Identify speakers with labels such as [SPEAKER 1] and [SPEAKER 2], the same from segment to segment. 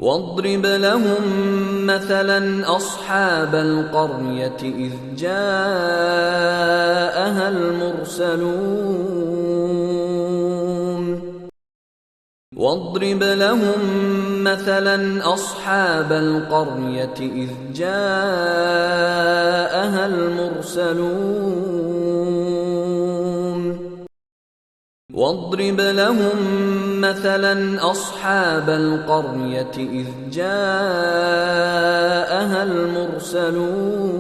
[SPEAKER 1] واضرب لهم مثلا أصحاب القرية إذ جاءها المرسلون واضرب لهم مثلا أصحاب القرية إذ جاءها المرسلون واضرب لهم مثلا أصحاب القرية إذ جاءها المرسلون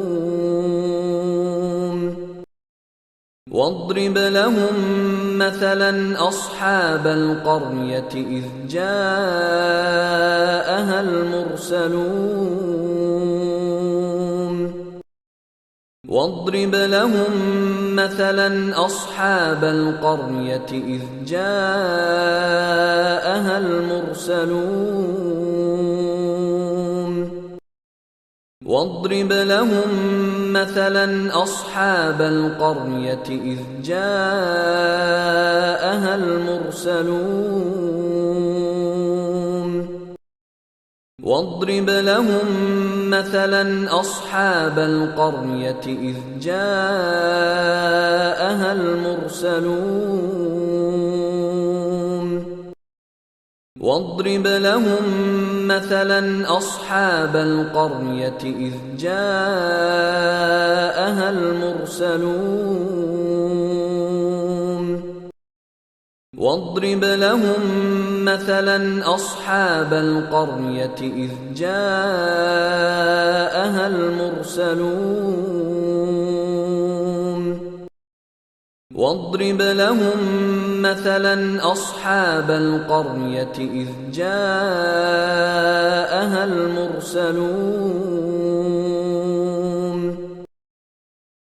[SPEAKER 1] واضرب لهم مثلا أصحاب القرية إذ جاءها المرسلون واضرب لهم مثلا أصحاب القرية إذ جاءها المرسلون واضرب لهم مثلا أصحاب القرية إذ جاءها المرسلون واضرب لهم مثلا أصحاب القرية إذ جاءها المرسلون واضرب لهم مثلا أصحاب القرية إذ جاءها المرسلون واضرب لهم مثلا أصحاب القرية إذ جاءها المرسلون واضرب لهم مثلا أصحاب القرية إذ جاءها المرسلون